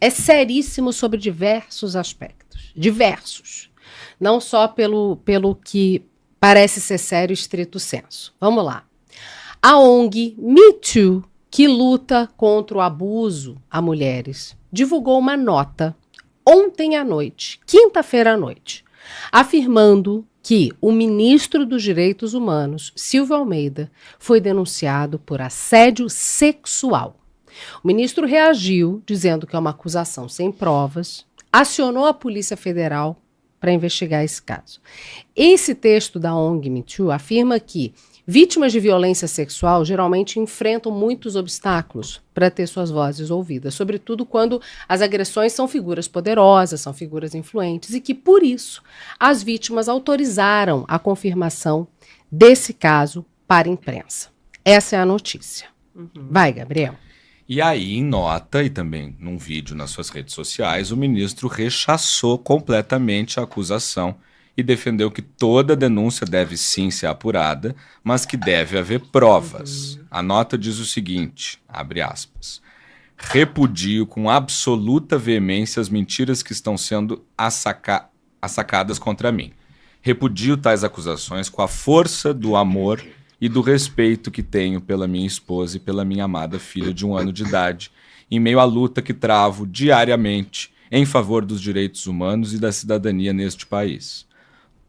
É seríssimo sobre diversos aspectos. Diversos. Não só pelo que parece ser sério estrito senso. Vamos lá. A ONG Me Too, que luta contra o abuso a mulheres, divulgou uma nota ontem à noite, quinta-feira à noite, afirmando que o ministro dos Direitos Humanos, Silvio Almeida, foi denunciado por assédio sexual. O ministro reagiu, dizendo que é uma acusação sem provas, acionou a Polícia Federal para investigar esse caso. Esse texto da ONG Me Too afirma que vítimas de violência sexual geralmente enfrentam muitos obstáculos para ter suas vozes ouvidas, sobretudo quando as agressões são figuras poderosas, são figuras influentes, e que, por isso, as vítimas autorizaram a confirmação desse caso para a imprensa. Essa é a notícia. Vai, Gabriel. E aí, em nota e também num vídeo nas suas redes sociais, o ministro rechaçou completamente a acusação e defendeu que toda denúncia deve sim ser apurada, mas que deve haver provas. A nota diz o seguinte, abre aspas, repudio com absoluta veemência as mentiras que estão sendo assacadas contra mim. Repudio tais acusações com a força do amor e do respeito que tenho pela minha esposa e pela minha amada filha de 1 ano de idade, em meio à luta que travo diariamente em favor dos direitos humanos e da cidadania neste país.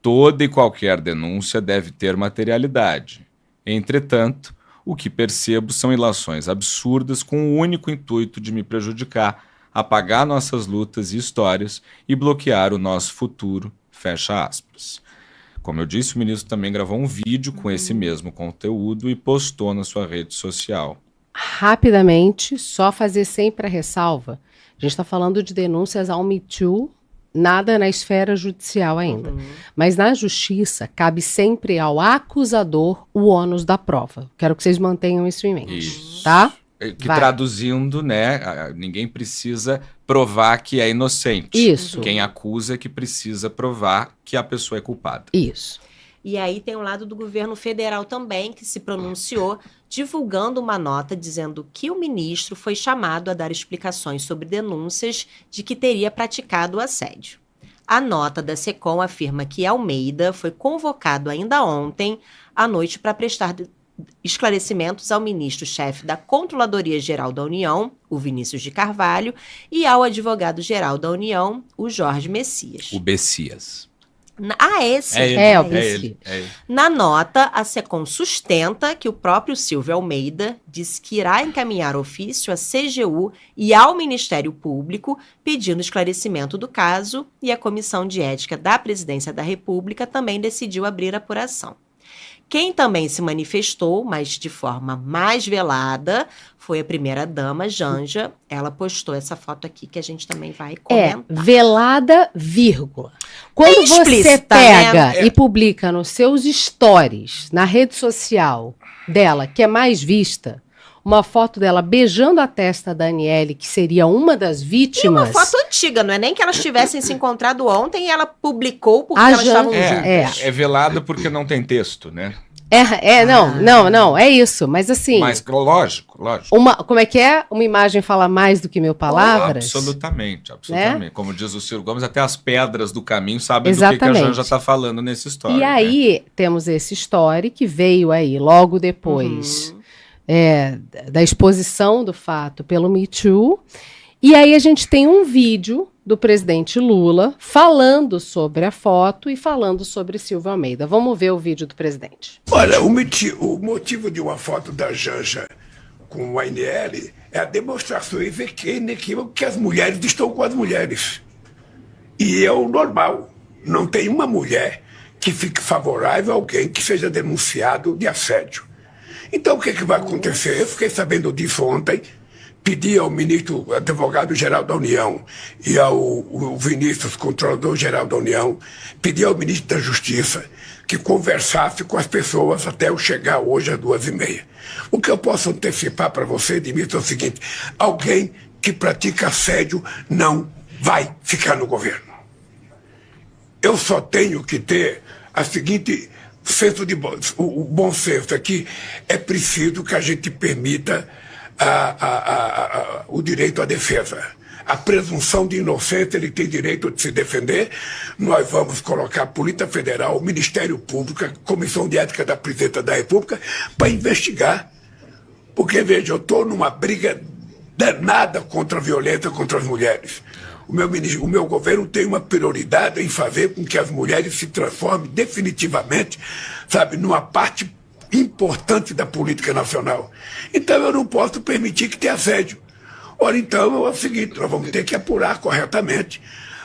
Toda e qualquer denúncia deve ter materialidade. Entretanto, o que percebo são ilações absurdas com o único intuito de me prejudicar, apagar nossas lutas e histórias e bloquear o nosso futuro, fecha aspas. Como eu disse, o ministro também gravou um vídeo com esse mesmo conteúdo e postou na sua rede social. Rapidamente, só fazer sempre a ressalva. A gente está falando de denúncias ao Me Too, nada na esfera judicial ainda. Mas na justiça, cabe sempre ao acusador o ônus da prova. Quero que vocês mantenham isso em mente, Isso. tá? Que traduzindo, né, ninguém precisa provar que é inocente. Isso. Quem acusa é que precisa provar que a pessoa é culpada. Isso. E aí tem o lado do governo federal também, que se pronunciou, divulgando uma nota dizendo que o ministro foi chamado a dar explicações sobre denúncias de que teria praticado assédio. A nota da SECOM afirma que Almeida foi convocado ainda ontem à noite para prestar esclarecimentos ao ministro-chefe da Controladoria Geral da União, o Vinícius de Carvalho, e ao advogado-geral da União, o Jorge Messias. O Bessias. Esse? O Bessias. Ele. Na nota, a SECOM sustenta que o próprio Silvio Almeida disse que irá encaminhar ofício à CGU e ao Ministério Público pedindo esclarecimento do caso, e a Comissão de Ética da Presidência da República também decidiu abrir apuração. Quem também se manifestou, mas de forma mais velada, foi a primeira-dama, Janja. Ela postou essa foto aqui que a gente também vai comentar. Velada, vírgula. Quando você pega e publica nos seus stories, na rede social dela, que é mais vista, uma foto dela beijando a testa da Aniele, que seria uma das vítimas. E uma foto antiga, não é nem que elas tivessem se encontrado ontem e ela publicou porque elas estavam juntas. É velada porque não tem texto, né? Não, é isso, mas assim... Mas lógico. Como é que é? Uma imagem fala mais do que 1000 palavras? Absolutamente. Né? Como diz o Ciro Gomes, até as pedras do caminho sabem do que a Janja está falando nessa história. E aí, temos esse story que veio aí logo depois da exposição do fato pelo Me Too. E aí a gente tem um vídeo do presidente Lula falando sobre a foto e falando sobre Silvio Almeida. Vamos ver o vídeo do presidente. Olha, o motivo de uma foto da Janja com o Aniele é a demonstração inequívoca que as mulheres estão com as mulheres. E é o normal. Não tem uma mulher que fique favorável a alguém que seja denunciado de assédio. Então o que vai acontecer? Eu fiquei sabendo disso ontem. Pedi ao ministro, advogado-geral da União, e ao Vinícius, controlador-geral da União, pedi ao ministro da Justiça que conversasse com as pessoas até eu chegar hoje às 2h30. O que eu posso antecipar para você, Dimitri, é o seguinte: alguém que pratica assédio não vai ficar no governo. Eu só tenho que ter a seguinte senso de o bom senso aqui. É preciso que a gente permita o direito à defesa. A presunção de inocência, ele tem direito de se defender. Nós vamos colocar a Polícia Federal, o Ministério Público, a Comissão de Ética da Presidência da República para investigar. Porque, veja, eu estou numa briga danada contra a violência contra as mulheres. O meu governo tem uma prioridade em fazer com que as mulheres se transformem definitivamente, sabe, numa parte importante da política nacional. Então eu não posso permitir que tenha assédio. Ora, então é o seguinte, nós vamos ter que apurar corretamente,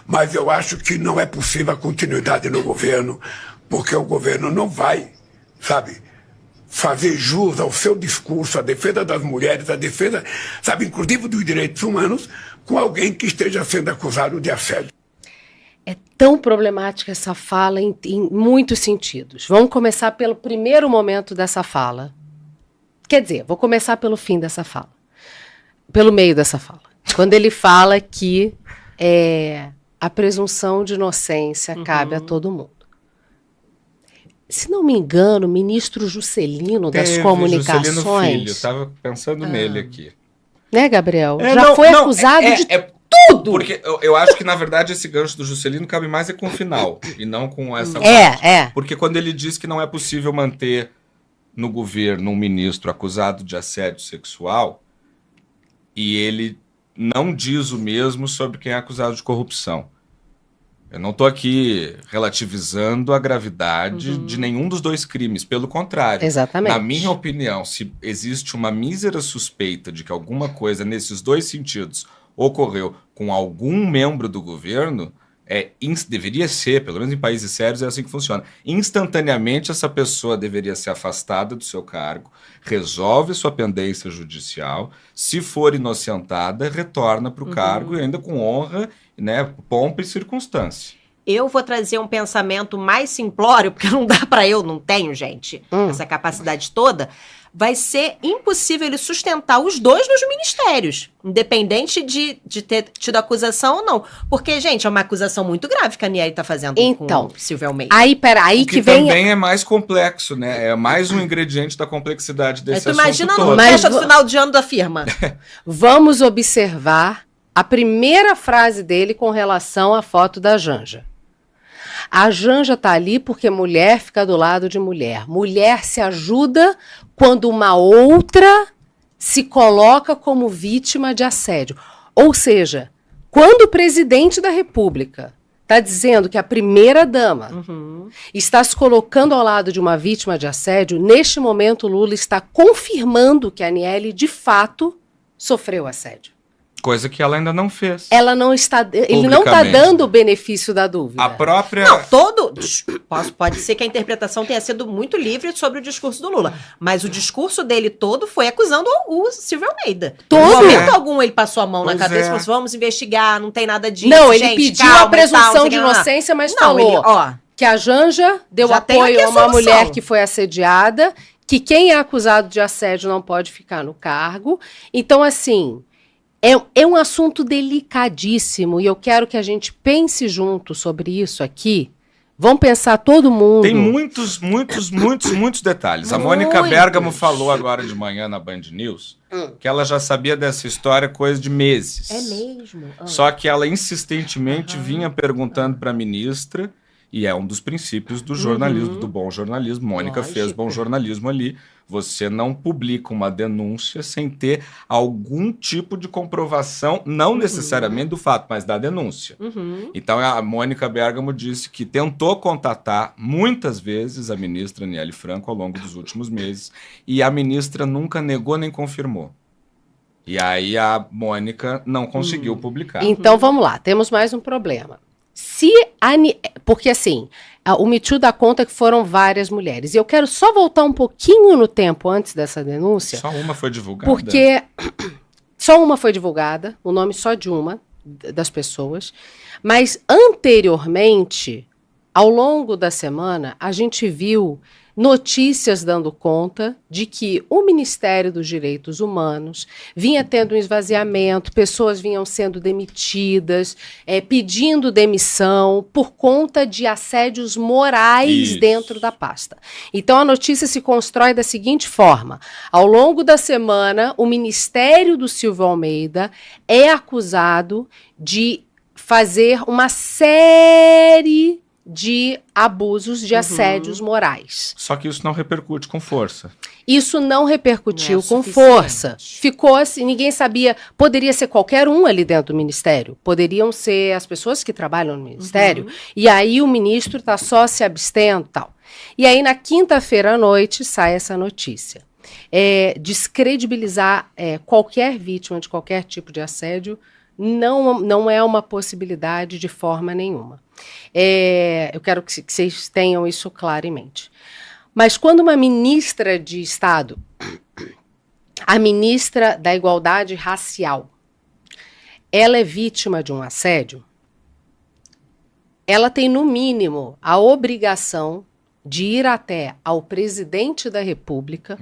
mas eu acho que não é possível a continuidade no governo, porque o governo não vai, sabe, fazer jus ao seu discurso, à defesa das mulheres, à defesa, sabe, inclusive dos direitos humanos, com alguém que esteja sendo acusado de assédio. É tão problemática essa fala em muitos sentidos. Vamos começar pelo primeiro momento dessa fala. Quer dizer, vou começar pelo fim dessa fala. Pelo meio dessa fala. Quando ele fala que a presunção de inocência cabe a todo mundo. Se não me engano, o ministro Juscelino das Comunicações... Juscelino Filho, estava pensando nele aqui. Né, Gabriel? Já foi acusado de tudo! Porque eu acho que, na verdade, esse gancho do Juscelino cabe mais com o final, e não com essa parte. Porque quando ele diz que não é possível manter no governo um ministro acusado de assédio sexual, e ele não diz o mesmo sobre quem é acusado de corrupção. Eu não estou aqui relativizando a gravidade de nenhum dos dois crimes, pelo contrário. Exatamente. Na minha opinião, se existe uma mísera suspeita de que alguma coisa nesses dois sentidos ocorreu com algum membro do governo, deveria ser, pelo menos em países sérios, é assim que funciona. Instantaneamente, essa pessoa deveria ser afastada do seu cargo, resolve sua pendência judicial, se for inocentada, retorna para o cargo e ainda com honra, né, pompa e circunstância. Eu vou trazer um pensamento mais simplório, porque não dá para não tenho, gente, essa capacidade toda. Vai ser impossível ele sustentar os dois nos ministérios, independente de ter tido acusação ou não. Porque, gente, é uma acusação muito grave que a Aniele está fazendo com o Silvio Almeida. Aí que vem... também é mais complexo, né? É mais um ingrediente da complexidade desse assunto imagina todo. no festa do final de ano da firma. Vamos observar a primeira frase dele com relação à foto da Janja. A Janja está ali porque mulher fica do lado de mulher. Mulher se ajuda quando uma outra se coloca como vítima de assédio. Ou seja, quando o presidente da República está dizendo que a primeira-dama está se colocando ao lado de uma vítima de assédio, neste momento Lula está confirmando que a Aniele, de fato, sofreu assédio. Coisa que ela ainda não fez. Ele não está dando o benefício da dúvida. A própria... Não, pode ser que a interpretação tenha sido muito livre sobre o discurso do Lula, mas o discurso dele todo foi acusando o Silvio Almeida. Em momento algum ele passou a mão na cabeça e falou assim, vamos investigar, não tem nada disso, não, gente, ele pediu calma, a presunção de inocência, mas falou que a Janja deu apoio a uma mulher que foi assediada, que quem é acusado de assédio não pode ficar no cargo. Então, assim... É um assunto delicadíssimo e eu quero que a gente pense junto sobre isso aqui. Vamos pensar todo mundo. Tem muitos detalhes. A Mônica Bergamo falou agora de manhã na Band News que ela já sabia dessa história coisa de meses. É mesmo? Só que ela insistentemente vinha perguntando para a ministra, e é um dos princípios do jornalismo, do bom jornalismo. Mônica fez bom jornalismo ali. Você não publica uma denúncia sem ter algum tipo de comprovação, não necessariamente do fato, mas da denúncia. Então, a Mônica Bergamo disse que tentou contatar muitas vezes a ministra Aniele Franco ao longo dos últimos meses, e a ministra nunca negou nem confirmou. E aí a Mônica não conseguiu publicar. Então, vamos lá, temos mais um problema. Porque assim, o Me Too dá conta que foram várias mulheres. E eu quero só voltar um pouquinho no tempo antes dessa denúncia. Só uma foi divulgada? Porque só uma foi divulgada, o nome só de uma das pessoas. Mas anteriormente, ao longo da semana, a gente viu notícias dando conta de que o Ministério dos Direitos Humanos vinha tendo um esvaziamento, pessoas vinham sendo demitidas, pedindo demissão por conta de assédios morais dentro da pasta. Então a notícia se constrói da seguinte forma: ao longo da semana, o Ministério do Silvio Almeida é acusado de fazer uma série de abusos, de assédios morais. Só que isso não repercute com força. Isso não repercutiu com força. Ficou assim, ninguém sabia. Poderia ser qualquer um ali dentro do ministério. Poderiam ser as pessoas que trabalham no ministério. E aí o ministro está só se abstendo e tal. E aí na quinta-feira à noite sai essa notícia. Descredibilizar qualquer vítima de qualquer tipo de assédio não é uma possibilidade de forma nenhuma. Eu quero que vocês tenham isso claro em mente. Mas quando uma ministra de Estado, a ministra da Igualdade Racial, ela é vítima de um assédio, ela tem, no mínimo, a obrigação de ir até ao presidente da República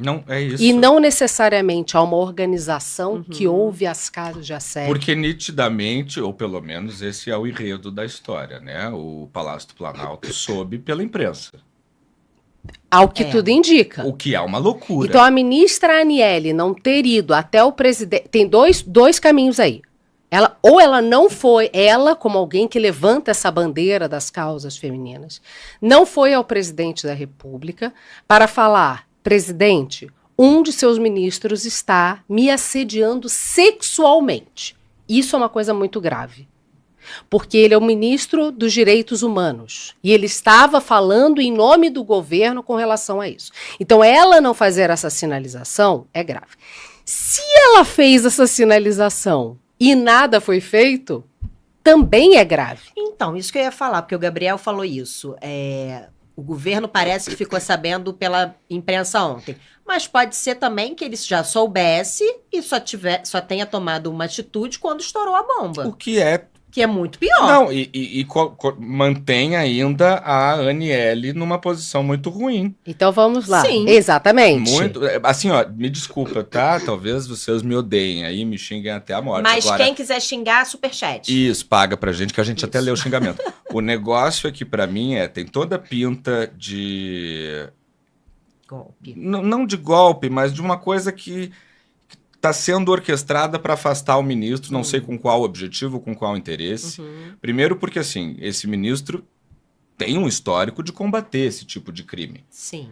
e não necessariamente a uma organização que ouve as casos de assédio. Porque nitidamente, ou pelo menos esse é o enredo da história, né? O Palácio do Planalto soube pela imprensa. Ao que tudo indica. O que é uma loucura. Então a ministra Aniele não ter ido até o presidente... Tem dois caminhos aí. Ela não foi, como alguém que levanta essa bandeira das causas femininas, não foi ao presidente da República para falar: presidente, um de seus ministros está me assediando sexualmente. Isso é uma coisa muito grave. Porque ele é o ministro dos Direitos Humanos. E ele estava falando em nome do governo com relação a isso. Então, ela não fazer essa sinalização é grave. Se ela fez essa sinalização e nada foi feito, também é grave. Então, isso que eu ia falar, porque o Gabriel falou isso. O governo parece que ficou sabendo pela imprensa ontem. Mas pode ser também que ele já soubesse e só tenha tomado uma atitude quando estourou a bomba. O que é muito pior. Não, mantém ainda a Aniele numa posição muito ruim. Então vamos lá. Sim. Exatamente. Muito, assim, ó, me desculpa, tá? Talvez vocês me odeiem aí, me xinguem até a morte. Mas agora, quem quiser xingar, superchat. Isso, paga pra gente, que a gente até lê o xingamento. O negócio aqui pra mim tem toda a pinta de... Golpe. Não de golpe, mas de uma coisa que está sendo orquestrada para afastar o ministro, não sei com qual objetivo, com qual interesse. Primeiro porque, assim, esse ministro tem um histórico de combater esse tipo de crime. Sim.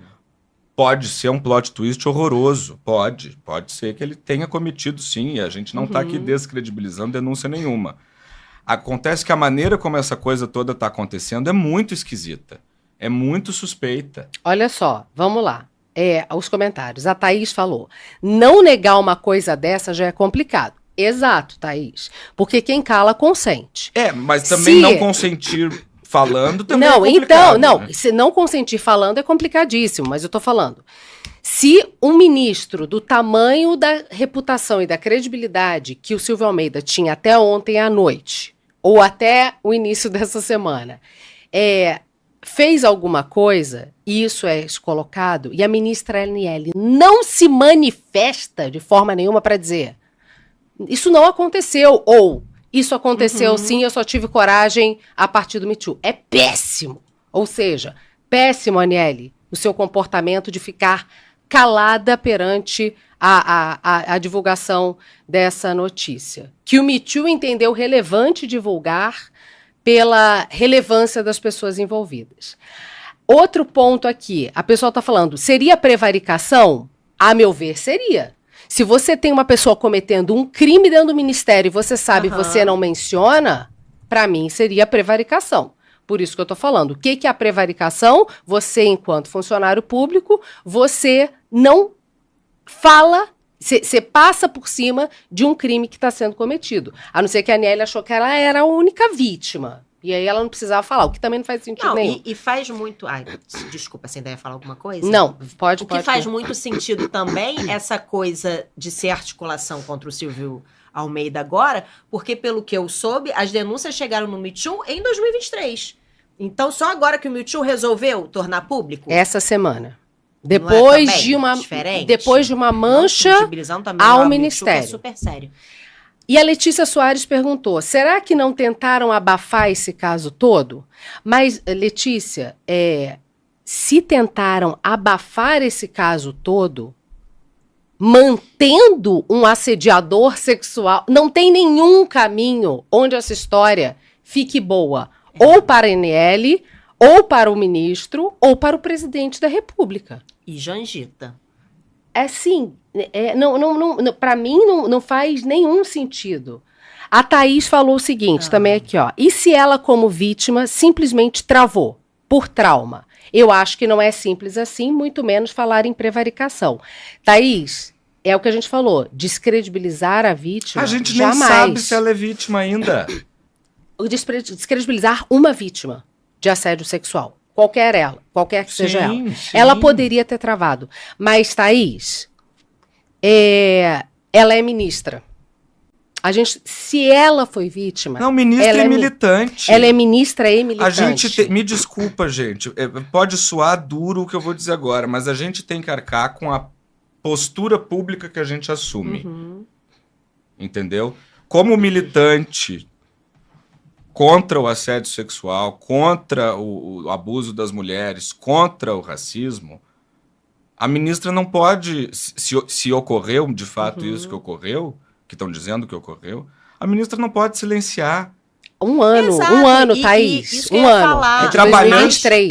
Pode ser um plot twist horroroso, pode ser que ele tenha cometido, sim, e a gente não está aqui descredibilizando denúncia nenhuma. Acontece que a maneira como essa coisa toda está acontecendo é muito esquisita, é muito suspeita. Olha só, vamos lá. Os comentários. A Thaís falou: não negar uma coisa dessa já é complicado. Exato, Thaís. Porque quem cala, consente. Mas também não consentir falando também é complicado. Então, não. Né? Se não consentir falando é complicadíssimo, mas eu tô falando. Se um ministro do tamanho da reputação e da credibilidade que o Silvio Almeida tinha até ontem à noite, ou até o início dessa semana, fez alguma coisa, e isso é colocado, e a ministra Aniele não se manifesta de forma nenhuma para dizer: isso não aconteceu, ou isso aconteceu sim, eu só tive coragem a partir do Me Too. É péssimo. Ou seja, péssimo, Aniele, o seu comportamento de ficar calada perante a divulgação dessa notícia. Que o Me Too entendeu relevante divulgar pela relevância das pessoas envolvidas. Outro ponto aqui, a pessoa está falando: seria prevaricação? A meu ver, seria. Se você tem uma pessoa cometendo um crime dentro do ministério e você sabe, você não menciona, para mim seria prevaricação. Por isso que eu estou falando. O que é a prevaricação? Você, enquanto funcionário público, você não fala, você passa por cima de um crime que está sendo cometido. A não ser que a Aniele achou que ela era a única vítima. E aí ela não precisava falar, o que também não faz sentido nenhum. E faz muito... Ai, desculpa, você ainda ia falar alguma coisa? Não, pode. O que faz muito sentido também, essa coisa de ser articulação contra o Silvio Almeida agora, porque pelo que eu soube, as denúncias chegaram no Me Too em 2023. Então, só agora que o Me Too resolveu tornar público? Essa semana. Depois, também de uma, diferente? depois de uma mancha Tangibilizando também ao o Me Too, que Ministério. é super sério. E a Letícia Soares perguntou, será que não tentaram abafar esse caso todo? Mas, Letícia, se tentaram abafar esse caso todo, mantendo um assediador sexual, não tem nenhum caminho onde essa história fique boa, ou para a ANL, ou para o ministro, ou para o presidente da República. E Jangita. Assim, para mim não faz nenhum sentido. A Thaís falou o seguinte, também aqui, ó. E se ela, como vítima, simplesmente travou, por trauma? Eu acho que não é simples assim, muito menos falar em prevaricação. Thaís, é o que a gente falou, descredibilizar a vítima, A gente jamais. nem sabe se ela é vítima ainda. Descredibilizar uma vítima de assédio sexual. Qualquer que seja ela. Sim. Ela poderia ter travado. Mas, Thaís, ela é ministra. Se ela foi vítima... Não, ministra e militante. Ela é ministra e militante. A gente me desculpa, gente. Pode soar duro o que eu vou dizer agora, mas a gente tem que arcar com a postura pública que a gente assume. Entendeu? Como militante contra o assédio sexual, contra o abuso das mulheres, contra o racismo, a ministra não pode, se ocorreu de fato isso que ocorreu, que estão dizendo que ocorreu, a ministra não pode silenciar. Um ano, Thaís. Isso um ano. falar. E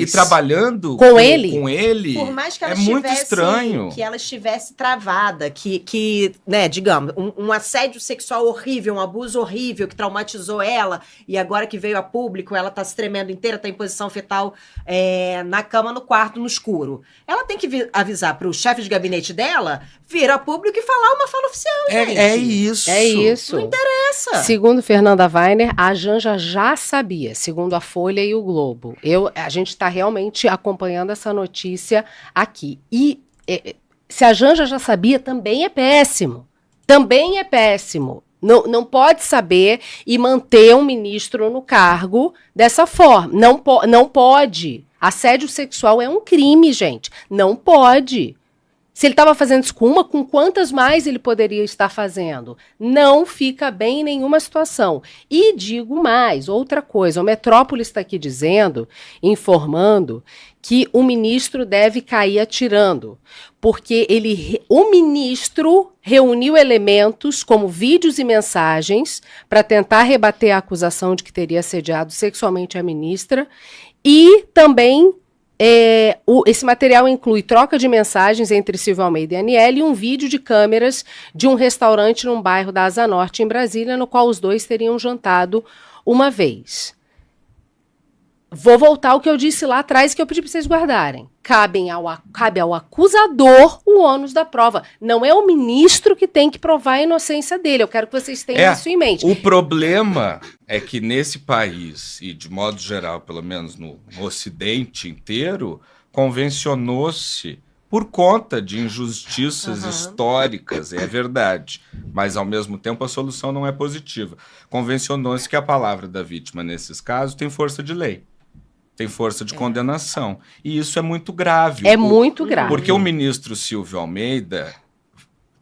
trabalhando com ele. Por mais que ela muito estranho. Que ela estivesse travada, que né, digamos, um assédio sexual horrível, um abuso horrível que traumatizou ela, e agora que veio a público, ela tá se tremendo inteira, tá em posição fetal na cama, no quarto, no escuro. Ela tem que avisar pro chefe de gabinete dela, vir a público e falar uma fala oficial, gente. É isso. É isso. Não interessa. Segundo Fernanda Weiner, a Janja já sabia, segundo a Folha e o Globo. A gente está realmente acompanhando essa notícia aqui. E se a Janja já sabia, também é péssimo. Também é péssimo. Não pode saber e manter um ministro no cargo dessa forma. Não pode. Assédio sexual é um crime, gente. Não pode. Se ele estava fazendo isso com quantas mais ele poderia estar fazendo? Não fica bem em nenhuma situação. E digo mais, outra coisa, o Metrópolis está aqui dizendo, informando, que o ministro deve cair atirando, porque o ministro reuniu elementos como vídeos e mensagens para tentar rebater a acusação de que teria assediado sexualmente a ministra e também... esse material inclui troca de mensagens entre Silvio Almeida e Aniele e um vídeo de câmeras de um restaurante num bairro da Asa Norte, em Brasília, no qual os dois teriam jantado uma vez. Vou voltar ao que eu disse lá atrás, que eu pedi para vocês guardarem. Cabe ao acusador o ônus da prova. Não é o ministro que tem que provar a inocência dele. Eu quero que vocês tenham isso em mente. O problema é que nesse país, e de modo geral, pelo menos no Ocidente inteiro, convencionou-se por conta de injustiças históricas, é verdade, mas ao mesmo tempo a solução não é positiva. Convencionou-se que a palavra da vítima nesses casos tem força de lei. Tem força de condenação. E isso é muito grave. Muito grave. Porque o ministro Silvio Almeida,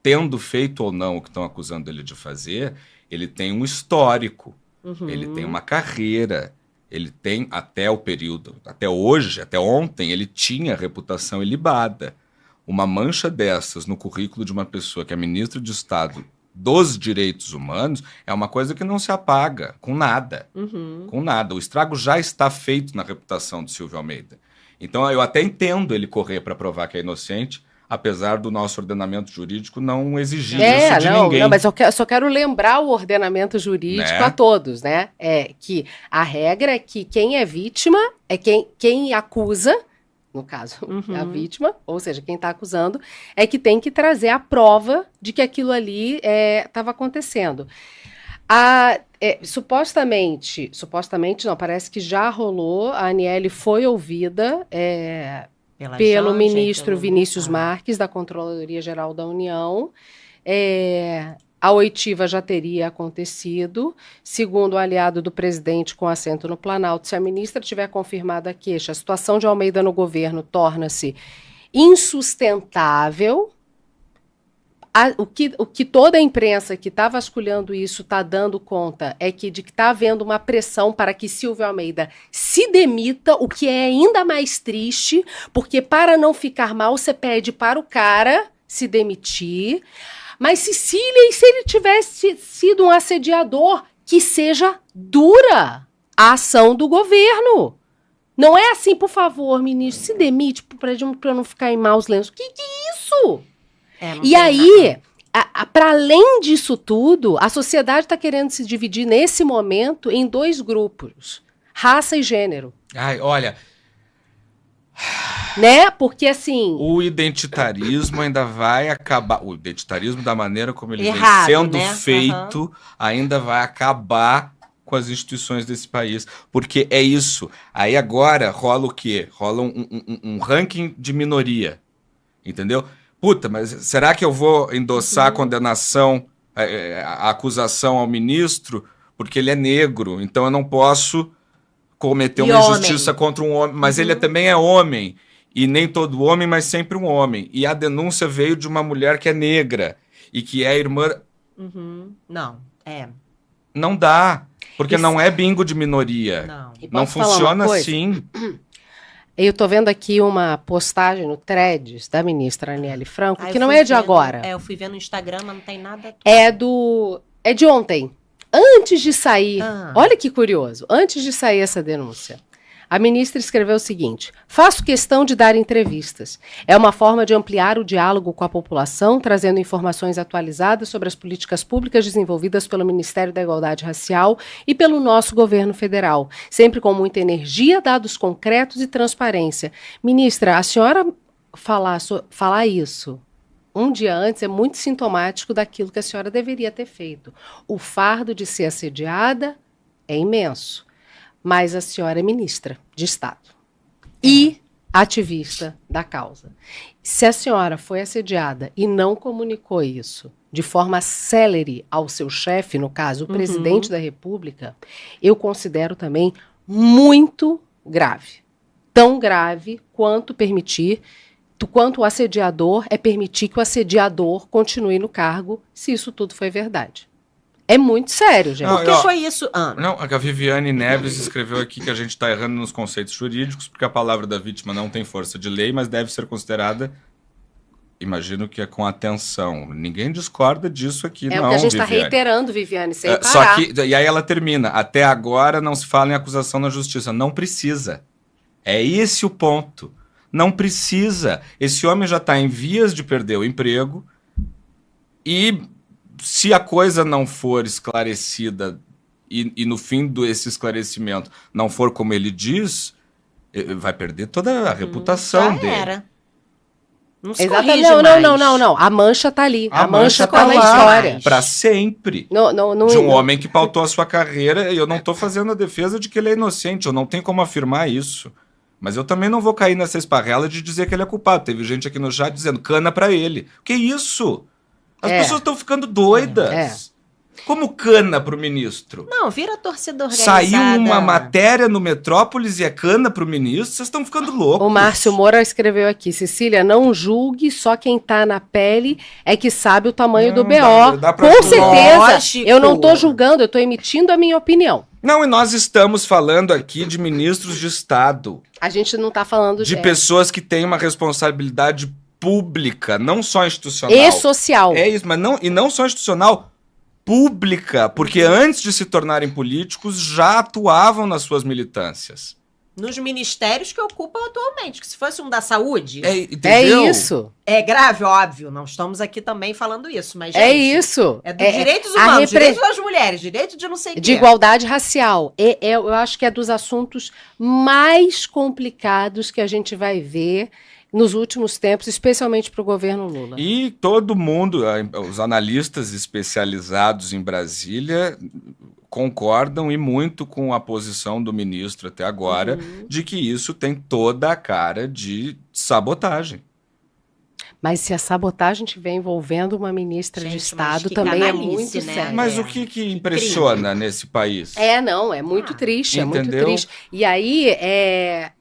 tendo feito ou não o que estão acusando ele de fazer, ele tem um histórico, ele tem uma carreira, ele tem até o período, até hoje, até ontem, ele tinha reputação ilibada. Uma mancha dessas no currículo de uma pessoa que é ministro de Estado dos direitos humanos é uma coisa que não se apaga com nada. Com nada. O estrago já está feito na reputação do Silvio Almeida. Então eu até entendo ele correr para provar que é inocente, apesar do nosso ordenamento jurídico não exigir isso de ninguém. Não, mas eu só quero lembrar o ordenamento jurídico a todos, né? Que a regra é que quem é vítima é quem acusa, no caso, a vítima, ou seja, quem está acusando, é que tem que trazer a prova de que aquilo ali estava acontecendo. Supostamente não, parece que já rolou, a Aniele foi ouvida pelo ministro Vinícius Marques, da Controladoria Geral da União. A oitiva já teria acontecido, segundo o aliado do presidente com assento no Planalto. Se a ministra tiver confirmado a queixa, a situação de Almeida no governo torna-se insustentável. O que toda a imprensa que está vasculhando isso está dando conta é que de que está havendo uma pressão para que Silvio Almeida se demita, o que é ainda mais triste, porque para não ficar mal, você pede para o cara se demitir. Mas, Cecília, e se ele tivesse sido um assediador, que seja dura a ação do governo? Não é assim, por favor, ministro, se demite para eu não ficar em maus lenços. Que é isso? E aí, para além disso tudo, a sociedade está querendo se dividir nesse momento em 2 grupos, raça e gênero. Ai, olha... Né? Porque assim... O identitarismo ainda vai acabar... O identitarismo, da maneira como ele Errado, vem sendo né? feito, ainda vai acabar com as instituições desse país. Porque é isso. Aí agora rola o quê? Rola um ranking de minoria. Entendeu? Puta, mas será que eu vou endossar a condenação, a acusação ao ministro porque ele é negro? Então eu não posso cometer uma injustiça contra um homem. Mas ele também é homem. E nem todo homem, mas sempre um homem. E a denúncia veio de uma mulher que é negra e que é irmã... Não dá. Porque não é bingo de minoria. Não funciona assim. Eu tô vendo aqui uma postagem no Threads da ministra Aniele Franco, que não é de agora. Eu fui ver no Instagram, mas não tem nada. É de ontem. Antes de sair, olha que curioso, antes de sair essa denúncia, a ministra escreveu o seguinte: faço questão de dar entrevistas. É uma forma de ampliar o diálogo com a população, trazendo informações atualizadas sobre as políticas públicas desenvolvidas pelo Ministério da Igualdade Racial e pelo nosso governo federal, sempre com muita energia, dados concretos e transparência. Ministra, a senhora falar isso um dia antes é muito sintomático daquilo que a senhora deveria ter feito. O fardo de ser assediada é imenso. Mas a senhora é ministra de Estado e ativista da causa. Se a senhora foi assediada e não comunicou isso de forma célere ao seu chefe, no caso, o presidente da República, eu considero também muito grave. Tão grave quanto o assediador é permitir que o assediador continue no cargo, se isso tudo foi verdade. É muito sério, gente. Por que foi isso? Não, a Viviane Neves escreveu aqui que a gente está errando nos conceitos jurídicos, porque a palavra da vítima não tem força de lei, mas deve ser considerada, imagino que é com atenção. Ninguém discorda disso aqui, não, É o que a gente está reiterando, Viviane, sem parar. Só que, e aí ela termina, até agora não se fala em acusação na justiça. Não precisa. É esse o ponto. Não precisa. Esse homem já está em vias de perder o emprego e... se a coisa não for esclarecida e no fim desse esclarecimento não for como ele diz, vai perder toda a reputação dele. Era. Não se Exatamente. corrige Não. A mancha está ali. A mancha tá está na lá, história. para sempre. De um homem que pautou a sua carreira, e eu não estou fazendo a defesa de que ele é inocente, eu não tenho como afirmar isso. Mas eu também não vou cair nessa esparrela de dizer que ele é culpado. Teve gente aqui no chat dizendo, cana para ele. Que isso? As pessoas estão ficando doidas. Como cana pro ministro? Não, vira torcida organizada. Saiu uma matéria no Metrópolis e é cana pro ministro? Vocês estão ficando loucos. O Márcio Moura escreveu aqui, Cecília, não julgue, só quem tá na pele é que sabe o tamanho do BO. Dá pra Com julgar. certeza, eu não tô julgando, eu tô emitindo a minha opinião. Não, e nós estamos falando aqui de ministros de Estado. A gente não tá falando de pessoas que têm uma responsabilidade pública, não só institucional. E social. É isso, mas não só institucional, pública, porque antes de se tornarem políticos já atuavam nas suas militâncias. Nos ministérios que ocupam atualmente, que se fosse um da saúde... É isso. É grave, óbvio, não estamos aqui também falando isso, mas, gente... É isso. É dos direitos humanos, direito das mulheres, direito de não sei o quê. De igualdade racial. Eu acho que é dos assuntos mais complicados que a gente vai ver nos últimos tempos, especialmente para o governo Lula. E todo mundo, os analistas especializados em Brasília, concordam e muito com a posição do ministro até agora, de que isso tem toda a cara de sabotagem. Mas se a sabotagem estiver envolvendo uma ministra de Gente, Estado, mas que também é canalice, muito né? sério. Mas É. o que impressiona nesse país? Não, é muito triste, é muito entendeu? triste. E aí,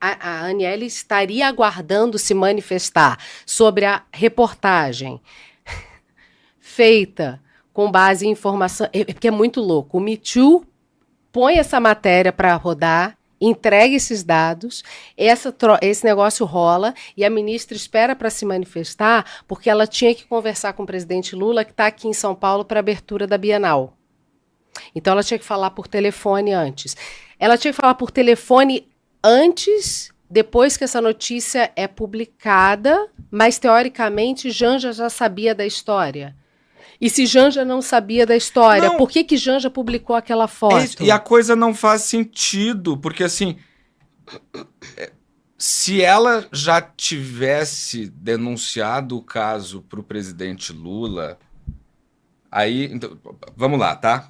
a Aniele estaria aguardando se manifestar sobre a reportagem feita com base em informação, porque é muito louco. O Me Too põe essa matéria para rodar, entrega esses dados, esse negócio rola e a ministra espera para se manifestar porque ela tinha que conversar com o presidente Lula, que está aqui em São Paulo para a abertura da Bienal. Então ela tinha que falar por telefone antes. Ela tinha que falar por telefone antes, depois que essa notícia é publicada, mas teoricamente Janja já sabia da história. E se Janja não sabia da história, Não. por que Janja publicou aquela foto? E a coisa não faz sentido, porque assim, se ela já tivesse denunciado o caso para o presidente Lula, aí, então, vamos lá, tá?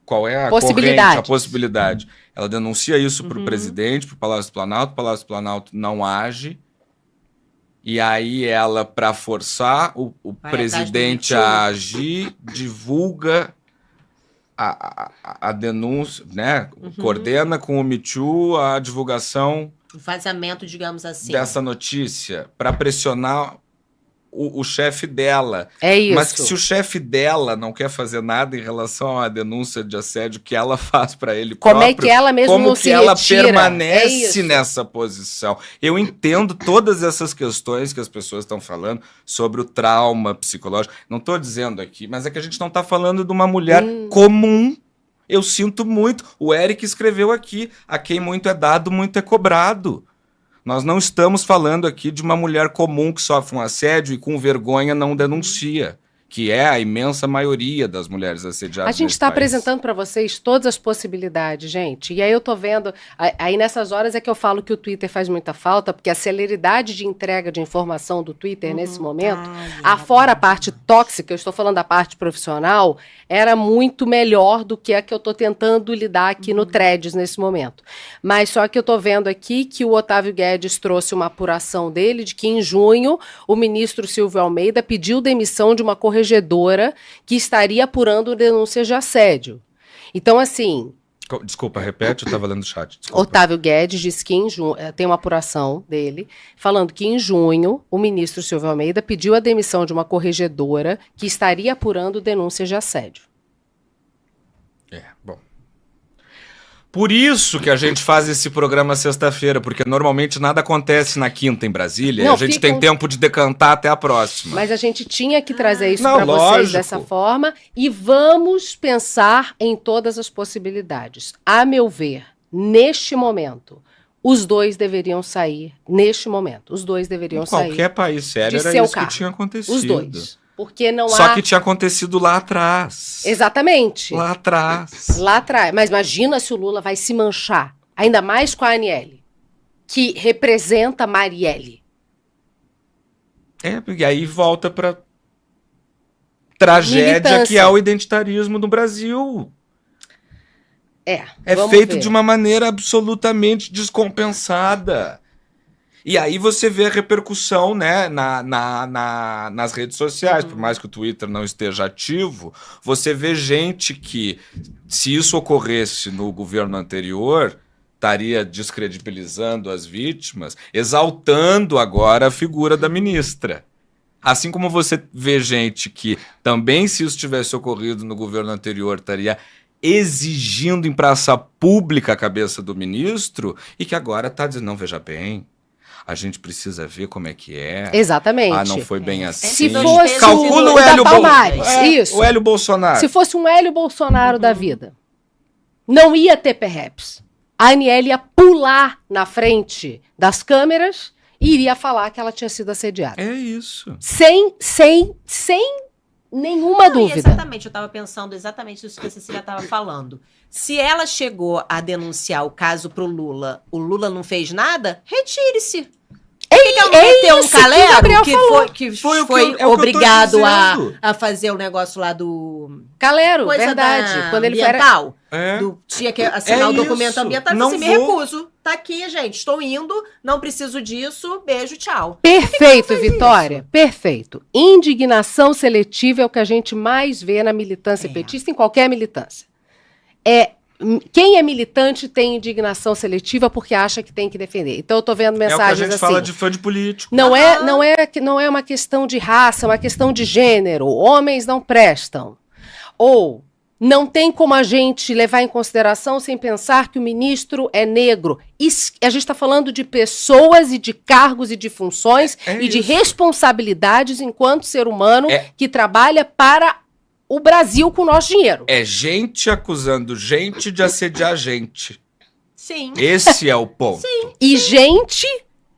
Qual é a corrente, a possibilidade? Ela denuncia isso para o presidente, para o Palácio do Planalto não age. E aí ela, para forçar o presidente a agir, divulga a denúncia, né? Coordena com o Me Too a divulgação O vazamento, digamos assim. dessa notícia para pressionar o chefe dela. É isso. Mas que se o chefe dela não quer fazer nada em relação à denúncia de assédio que ela faz para ele Como próprio, é que ela mesmo como não que se ela retira? permanece É isso. nessa posição? Eu entendo todas essas questões que as pessoas estão falando sobre o trauma psicológico. Não estou dizendo aqui, mas é que a gente não está falando de uma mulher comum. Eu sinto muito. O Eric escreveu aqui: a quem muito é dado, muito é cobrado. Nós não estamos falando aqui de uma mulher comum que sofre um assédio e com vergonha não denuncia, que é a imensa maioria das mulheres assediadas. A gente nesse está país. apresentando para vocês todas as possibilidades, gente. E aí eu tô vendo, aí nessas horas é que eu falo que o Twitter faz muita falta, porque a celeridade de entrega de informação do Twitter nesse momento, afora a parte tóxica, eu estou falando da parte profissional, era muito melhor do que a que eu tô tentando lidar aqui no Threads nesse momento. Mas só que eu tô vendo aqui que o Otávio Guedes trouxe uma apuração dele de que em junho o ministro Silvio Almeida pediu demissão de uma corregedora que estaria apurando denúncias de assédio. Então, assim, Desculpa, repete, eu estava lendo o chat. Desculpa. Otávio Guedes disse que em junho, tem uma apuração dele, falando que em junho o ministro Silvio Almeida pediu a demissão de uma corregedora que estaria apurando denúncias de assédio. Bom. Por isso que a gente faz esse programa sexta-feira, porque normalmente nada acontece na quinta em Brasília, Não, e a gente tem tempo de decantar até a próxima. Mas a gente tinha que trazer isso Não, para vocês lógico. dessa forma e vamos pensar em todas as possibilidades. A meu ver, neste momento, os dois deveriam sair. Neste momento, os dois deveriam Em sair. qualquer país sério de era seu isso cargo. que tinha acontecido. Os dois. Porque não Só há... que tinha acontecido lá atrás. Exatamente. Lá atrás. Lá atrás. Mas imagina se o Lula vai se manchar. Ainda mais com a Aniele, que representa Marielle. Porque aí volta pra tragédia Militância. que é o identitarismo no Brasil. É Vamos feito ver. de uma maneira absolutamente descompensada. E aí você vê a repercussão, né, nas redes sociais, por mais que o Twitter não esteja ativo, você vê gente que, se isso ocorresse no governo anterior, estaria descredibilizando as vítimas, exaltando agora a figura da ministra. Assim como você vê gente que também, se isso tivesse ocorrido no governo anterior, estaria exigindo em praça pública a cabeça do ministro, e que agora está dizendo, não, veja bem, a gente precisa ver como é que é. Exatamente. Ah, não foi bem assim. Se fosse Calcula o da Hélio Palmares, isso. O Hélio Bolsonaro. Se fosse um Hélio Bolsonaro da vida, não ia ter perhaps. A Aniele ia pular na frente das câmeras e iria falar que ela tinha sido assediada. É isso. Sem nenhuma dúvida. Exatamente, eu estava pensando exatamente isso que a Cecília estava falando. Se ela chegou a denunciar o caso pro Lula, o Lula não fez nada, retire-se. Por que ela não meteu um Calero que foi obrigado a fazer o negócio lá do... Calero, coisa verdade. da Quando ele ambiental. É. Tinha que assinar o documento isso. ambiental. Não Assim, me vou. recuso. tá aqui, gente, estou indo, não preciso disso, beijo, tchau. Perfeito, Vitória, perfeito. Indignação seletiva é o que a gente mais vê na militância petista, em qualquer militância. Quem é militante tem indignação seletiva porque acha que tem que defender. Então eu tô vendo mensagens assim. É o que a gente fala de fã de político. Não é uma questão de raça, é uma questão de gênero. Homens não prestam. Ou não tem como a gente levar em consideração sem pensar que o ministro é negro. A gente está falando de pessoas e de cargos e de funções e de responsabilidades enquanto ser humano que trabalha para o Brasil com o nosso dinheiro. É gente acusando gente de assediar gente. Sim. Esse é o ponto. Sim. E gente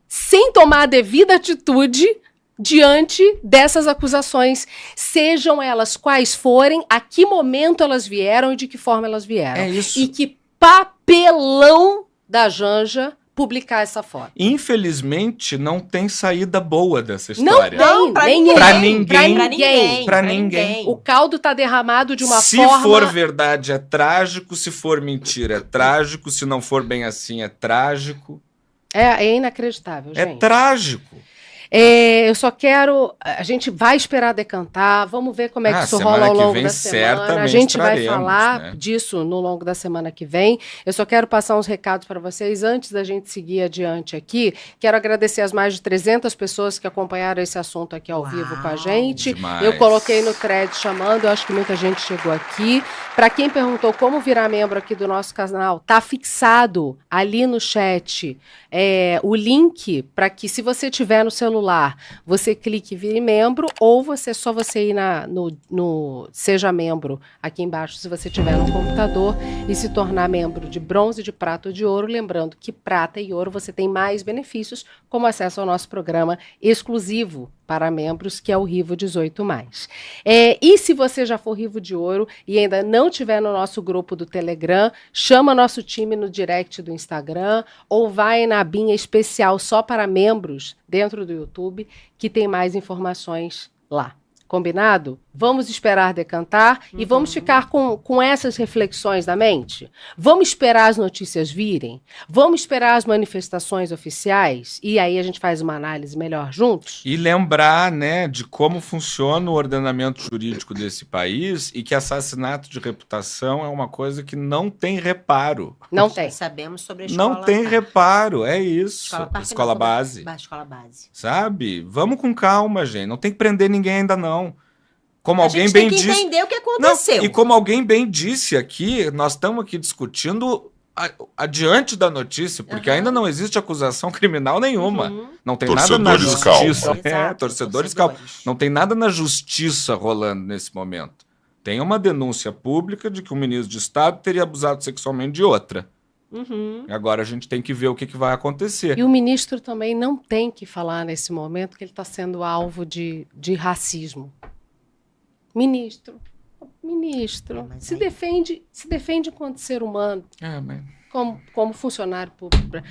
sem tomar a devida atitude diante dessas acusações, sejam elas quais forem, a que momento elas vieram e de que forma elas vieram. É isso. E que papelão da Janja publicar essa foto. Infelizmente, não tem saída boa dessa história. Não tem, Pra ninguém. O caldo tá derramado de uma se forma... Se for verdade, é trágico. Se for mentira, é trágico. Se não for bem assim, é trágico. É inacreditável, gente. É trágico. Eu só quero... A gente vai esperar decantar, vamos ver como é que isso rola ao longo da semana. A gente vai falar disso no longo da semana que vem. Eu só quero passar uns recados para vocês antes da gente seguir adiante aqui. Quero agradecer as mais de 300 pessoas que acompanharam esse assunto aqui ao vivo com a gente. Demais. Eu coloquei no thread chamando, eu acho que muita gente chegou aqui. Para quem perguntou como virar membro aqui do nosso canal, tá fixado ali no chat o link para que, se você tiver no celular, você clique e vire membro, ou só você ir no Seja Membro aqui embaixo, se você tiver no computador, e se tornar membro de bronze, de prata ou de ouro. Lembrando que prata e ouro você tem mais benefícios, como acesso ao nosso programa exclusivo para membros, que é o Rivo 18+. E se você já for Rivo de Ouro e ainda não estiver no nosso grupo do Telegram, chama nosso time no direct do Instagram ou vai na abinha especial só para membros dentro do YouTube, que tem mais informações lá. Combinado? Vamos esperar decantar e vamos ficar com essas reflexões na mente? Vamos esperar as notícias virem? Vamos esperar as manifestações oficiais? E aí a gente faz uma análise melhor juntos? E lembrar, né, de como funciona o ordenamento jurídico desse país e que assassinato de reputação é uma coisa que não tem reparo. Não tem. Sabemos sobre a escola. Não tem reparo, é isso. Escola base. Sabe? Vamos com calma, gente. Não tem que prender ninguém ainda não. Como alguém bem disse, tem que entender o que aconteceu. Não, e como alguém bem disse aqui, nós estamos aqui discutindo adiante da notícia, porque ainda não existe acusação criminal nenhuma. Não tem nada na justiça. Torcedores calma. Não tem nada na justiça rolando nesse momento. Tem uma denúncia pública de que um ministro de Estado teria abusado sexualmente de outra. Agora a gente tem que ver o que vai acontecer. E o ministro também não tem que falar nesse momento que ele está sendo alvo de racismo. Ministro, se defende enquanto ser humano, como funcionário público.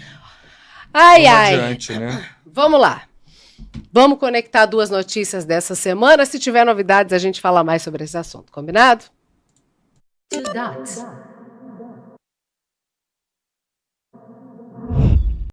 Ai. Adiante, né? Vamos lá. Vamos conectar duas notícias dessa semana. Se tiver novidades, a gente fala mais sobre esse assunto. Combinado? 2 dots.